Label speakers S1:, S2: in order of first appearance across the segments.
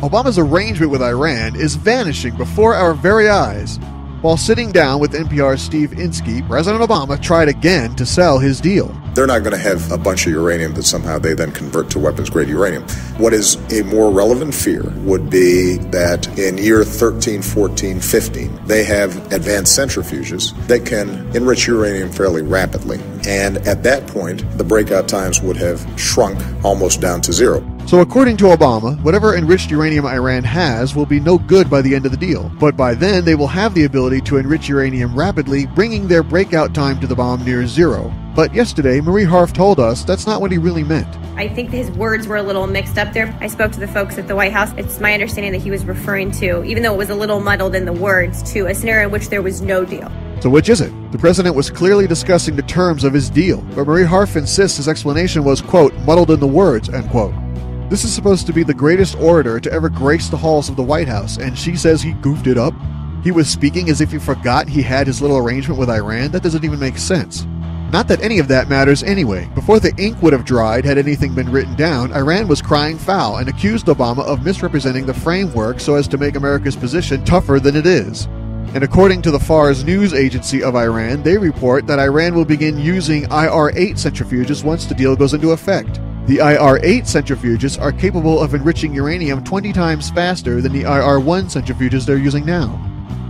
S1: Obama's arrangement with Iran is vanishing before our very eyes. While sitting down with NPR's Steve Inskeep, President Obama tried again to sell his deal.
S2: They're not going to have a bunch of uranium that somehow they then convert to weapons-grade uranium. What is a more relevant fear would be that in year 13, 14, 15, they have advanced centrifuges that can enrich uranium fairly rapidly. And at that point, the breakout times would have shrunk almost down to zero.
S1: So according to Obama, whatever enriched uranium Iran has will be no good by the end of the deal. But by then, they will have the ability to enrich uranium rapidly, bringing their breakout time to the bomb near zero. But yesterday, Marie Harf told us that's not what he really meant.
S3: I think his words were a little mixed up there. I spoke to the folks at the White House. It's my understanding that he was referring to, even though it was a little muddled in the words, to a scenario in which there was no deal.
S1: So which is it? The president was clearly discussing the terms of his deal, but Marie Harf insists his explanation was, quote, muddled in the words, end quote. This is supposed to be the greatest orator to ever grace the halls of the White House, and she says he goofed it up? He was speaking as if he forgot he had his little arrangement with Iran? That doesn't even make sense. Not that any of that matters anyway. Before the ink would have dried had anything been written down, Iran was crying foul and accused Obama of misrepresenting the framework so as to make America's position tougher than it is. And according to the Fars news agency of Iran, they report that Iran will begin using IR-8 centrifuges once the deal goes into effect. The IR-8 centrifuges are capable of enriching uranium 20 times faster than the IR-1 centrifuges they're using now.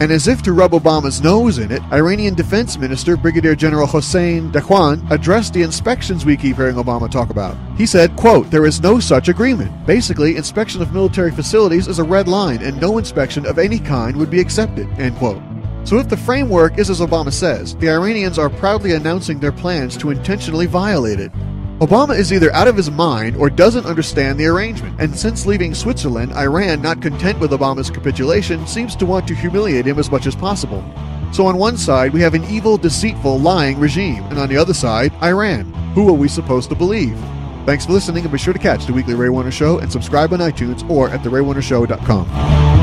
S1: And as if to rub Obama's nose in it, Iranian Defense Minister Brigadier General Hossein Dakhwan addressed the inspections we keep hearing Obama talk about. He said, quote, there is no such agreement. Basically, inspection of military facilities is a red line and no inspection of any kind would be accepted, end quote. So if the framework is as Obama says, the Iranians are proudly announcing their plans to intentionally violate it. Obama is either out of his mind or doesn't understand the arrangement, and since leaving Switzerland, Iran, not content with Obama's capitulation, seems to want to humiliate him as much as possible. So on one side, we have an evil, deceitful, lying regime, and on the other side, Iran. Who are we supposed to believe? Thanks for listening, and be sure to catch The Weekly Ray Warner Show and subscribe on iTunes or at theraywarnershow.com.